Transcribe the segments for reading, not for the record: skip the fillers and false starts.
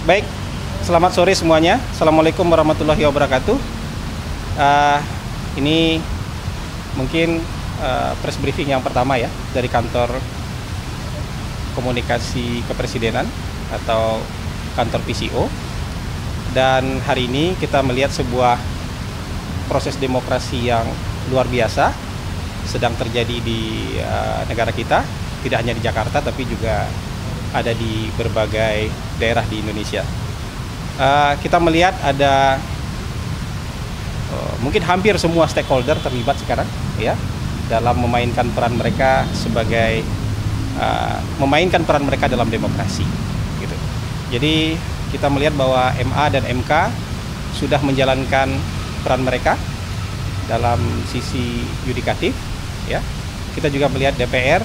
Baik, selamat sore semuanya. Assalamualaikum warahmatullahi wabarakatuh. Ini mungkin press briefing yang pertama ya dari kantor komunikasi kepresidenan atau kantor PCO. Dan hari ini kita melihat sebuah proses demokrasi yang luar biasa sedang terjadi di negara kita, tidak hanya di Jakarta tapi juga ada di berbagai daerah di Indonesia. Kita melihat ada mungkin hampir semua stakeholder terlibat sekarang ya dalam memainkan peran mereka sebagai memainkan peran mereka dalam demokrasi gitu. Jadi kita melihat bahwa MA dan MK sudah menjalankan peran mereka dalam sisi yudikatif ya. Kita juga melihat DPR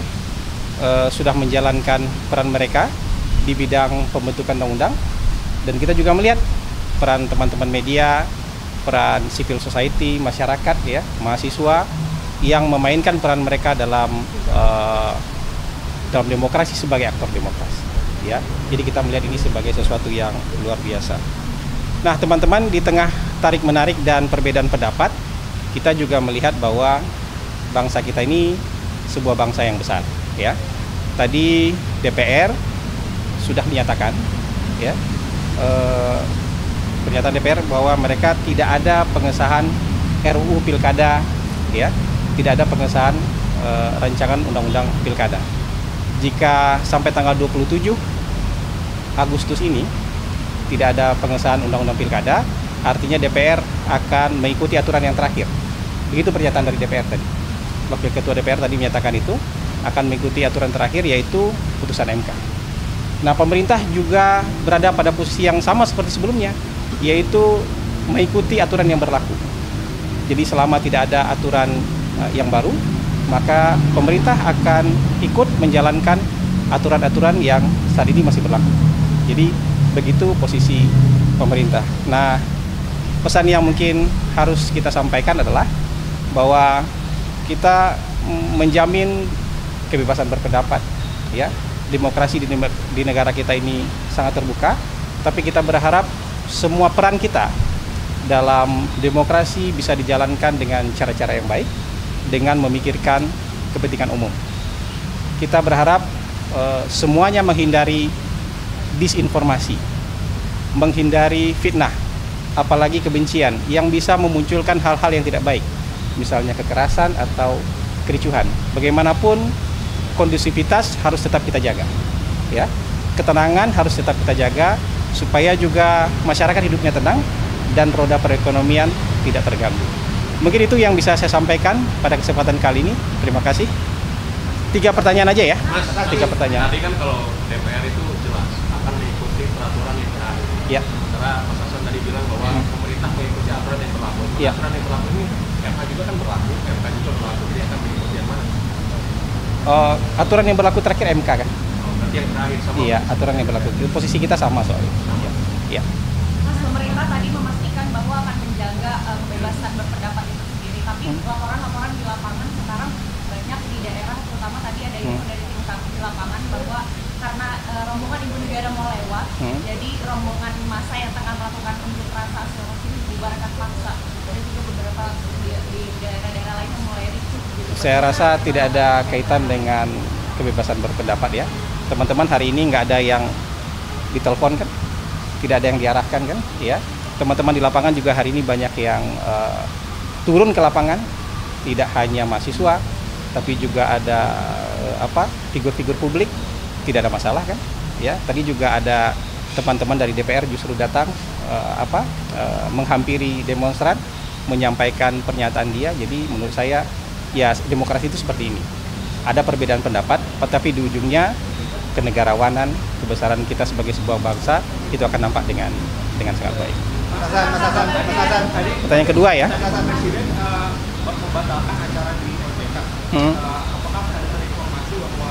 sudah menjalankan peran mereka di bidang pembentukan undang-undang, dan kita juga melihat peran teman-teman media, peran civil society, masyarakat ya, mahasiswa yang memainkan peran mereka dalam demokrasi sebagai aktor demokrasi ya. Jadi kita melihat ini sebagai sesuatu yang luar biasa. Nah, teman-teman, di tengah tarik-menarik dan perbedaan pendapat, kita juga melihat bahwa bangsa kita ini sebuah bangsa yang besar ya. Tadi DPR sudah menyatakan ya, pernyataan DPR bahwa mereka tidak ada pengesahan RUU Pilkada ya, tidak ada pengesahan rancangan undang-undang Pilkada. Jika sampai tanggal 27 Agustus ini tidak ada pengesahan undang-undang Pilkada, artinya DPR akan mengikuti aturan yang terakhir. Begitu pernyataan dari DPR tadi. Wakil Ketua DPR tadi menyatakan itu akan mengikuti aturan terakhir, yaitu putusan MK. Nah, pemerintah juga berada pada posisi yang sama seperti sebelumnya, yaitu mengikuti aturan yang berlaku. Jadi selama tidak ada aturan yang baru, maka pemerintah akan ikut menjalankan aturan-aturan yang saat ini masih berlaku. Jadi begitu posisi pemerintah. Nah, pesan yang mungkin harus kita sampaikan adalah bahwa kita menjamin kebebasan berpendapat ya. Demokrasi di negara kita ini sangat terbuka, tapi kita berharap semua peran kita dalam demokrasi bisa dijalankan dengan cara-cara yang baik, dengan memikirkan kepentingan umum. Kita berharap semuanya menghindari disinformasi, menghindari fitnah, apalagi kebencian yang bisa memunculkan hal-hal yang tidak baik, misalnya kekerasan atau kericuhan. Bagaimanapun kondusivitas harus tetap kita jaga ya. Ketenangan harus tetap kita jaga supaya juga masyarakat hidupnya tenang dan roda perekonomian tidak terganggu. Mungkin itu yang bisa saya sampaikan pada kesempatan kali ini. Terima kasih. 3 pertanyaan aja ya. Mas, 3 pertanyaan. Tadi kan kalau DPR itu jelas akan mengikuti peraturan yang berlaku. Ya. Sementara Mas Hasan tadi bilang bahwa pemerintah mengikuti aturan yang berlaku. Ya. Aturan yang berlaku ini MK juga kan berlaku, MK juga berlaku, jadi akan mengikuti yang mana? Aturan yang berlaku terakhir MK kan? Berarti yang terakhir sama? Iya, aturan yang berlaku. Posisi kita sama soalnya. Ya. Mas, pemerintah tadi memastikan bahwa akan menjaga kebebasan berpendapat itu sendiri, tapi laporan-laporan di lapangan sekarang banyak di daerah, terutama tadi ada info dari tim kami di lapangan bahwa karena rombongan ibu negara mau lewat, jadi rombongan massa yang tengah melakukan unjuk rasa ini dibubarkan paksa. Ada juga beberapa di daerah-daerah lain yang mulai ricuh gitu. Saya rasa tidak ada kaitan dengan kebebasan berpendapat ya. Teman-teman, hari ini nggak ada yang ditelepon kan, tidak ada yang diarahkan kan, ya. Teman-teman di lapangan juga hari ini banyak yang turun ke lapangan, tidak hanya mahasiswa, tapi juga ada figur-figur publik, tidak ada masalah kan, ya. Tadi juga ada teman-teman dari DPR justru datang menghampiri demonstran, menyampaikan pernyataan dia. Jadi menurut saya ya demokrasi itu seperti ini. Ada perbedaan pendapat, tetapi di ujungnya kenegarawanan, kebesaran kita sebagai sebuah bangsa itu akan nampak dengan sangat baik. Mas Hasan. Pertanyaan kedua ya. Presiden membatalkan acara di LBK. Apakah ada informasi bahwa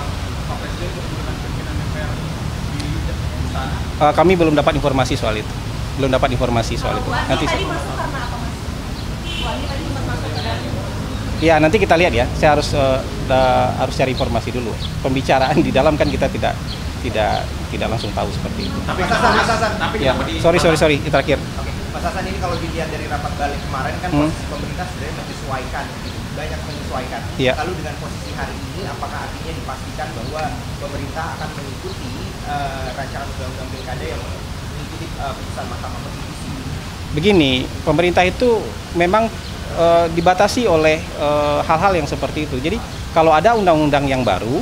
Pak Presiden dengan pimpinan DPR di sana? Kami belum dapat informasi soal itu. Nanti tadi masuk karena apa, Mas? Wani tadi sempat masuk ke dalam. ya nanti kita lihat ya. Saya harus cari informasi dulu. Pembicaraan di dalam kan kita tidak tidak langsung tahu seperti itu. Tapi Mas Hasan. tapi Ya, kenapa sorry terakhir. Oke, Mas Hasan, ini kalau dilihat dari rapat balik kemarin kan posisi pemerintah sebenarnya menyesuaikan, banyak menyesuaikan. Iya. Lalu dengan posisi hari ini, apakah artinya dipastikan bahwa pemerintah akan mengikuti rancangan undang-undang pilkada yang mengikuti putusan Mahkamah Konstitusi? Begini, pemerintah itu memang dibatasi oleh hal-hal yang seperti itu. Jadi kalau ada undang-undang yang baru,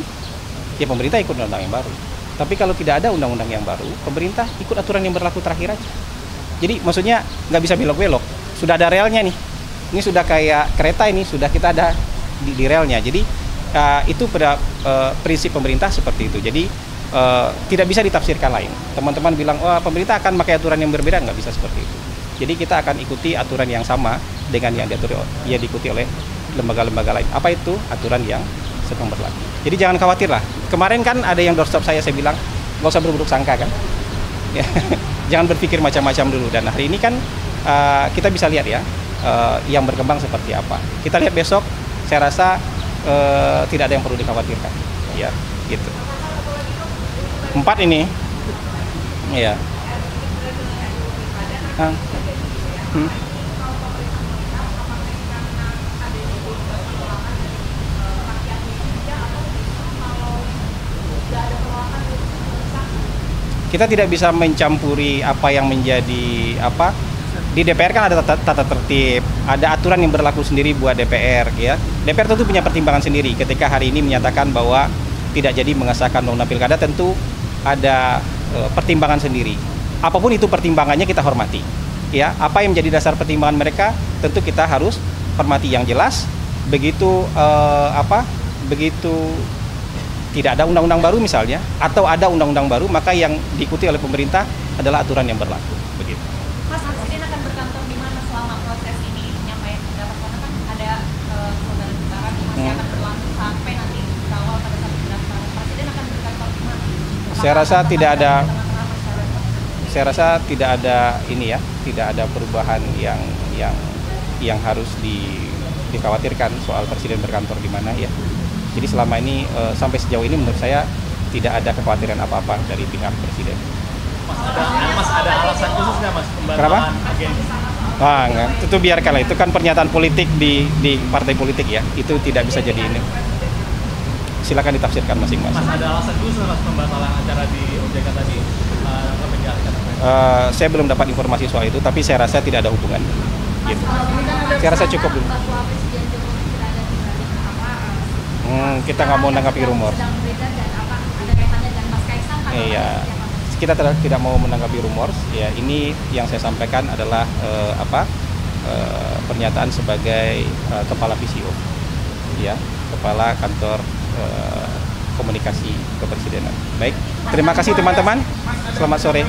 ya pemerintah ikut undang-undang yang baru. Tapi kalau tidak ada undang-undang yang baru, pemerintah ikut aturan yang berlaku terakhir aja. Jadi maksudnya nggak bisa belok-belok. Sudah ada relnya nih. Ini sudah kayak kereta ini, sudah kita ada di relnya. Jadi itu pada prinsip pemerintah seperti itu. Jadi tidak bisa ditafsirkan lain. Teman-teman bilang, oh pemerintah akan pakai aturan yang berbeda, nggak bisa seperti itu. Jadi kita akan ikuti aturan yang sama dengan yang diikuti oleh lembaga-lembaga lain. Apa itu? Aturan yang sedang berlaku. Jadi jangan khawatir lah. Kemarin kan ada yang doorstop saya bilang, nggak usah berburuk sangka kan. Ya, jangan berpikir macam-macam dulu. Dan hari ini kan kita bisa lihat ya, yang berkembang seperti apa. Kita lihat besok, saya rasa tidak ada yang perlu dikhawatirkan. Ya, gitu. 4 ini. Ya. Kita tidak bisa mencampuri apa yang menjadi apa di DPR. Kan ada tata tertib, ada aturan yang berlaku sendiri buat DPR ya. DPR tentu punya pertimbangan sendiri ketika hari ini menyatakan bahwa tidak jadi mengesahkan undang-undang pilkada. Tentu ada pertimbangan sendiri. Apapun itu pertimbangannya kita hormati ya. Apa yang menjadi dasar pertimbangan mereka tentu kita harus hormati. Yang jelas begitu begitu tidak ada undang-undang baru misalnya, atau ada undang-undang baru, maka yang diikuti oleh pemerintah adalah aturan yang berlaku. Begitu. Mas, Presiden akan berkantor di mana selama proses ini penyampaian pendapat? Karena kan ada saudara saudara yang masih akan berlangsung sampai nanti kawal pada saat pendaftaran. Presiden akan berkantor di mana? Saya rasa tidak ada. Saya rasa tidak ada ini ya, tidak ada perubahan yang harus dikhawatirkan soal presiden berkantor di mana ya. Jadi selama ini sampai sejauh ini menurut saya tidak ada kekhawatiran apa-apa dari pihak presiden. Mas ada alasan khusus nggak Mas Kenapa? pembatalan agen? Enggak, itu biarkanlah, itu kan pernyataan politik di partai politik ya, itu tidak bisa jadi ini. Silakan ditafsirkan masing-masing. Mas ada alasan khusus Mas pembatalan acara di OJK tadi menjalankan? Saya belum dapat informasi soal itu, tapi saya rasa tidak ada hubungan. Gitu. Saya rasa cukup dulu. Kita nggak mau menanggapi rumor. Iya, kita tidak mau menanggapi rumor. Ya, ini yang saya sampaikan adalah pernyataan sebagai kepala PCO, ya, kepala kantor komunikasi kepresidenan. Baik, terima kasih teman-teman. Selamat sore.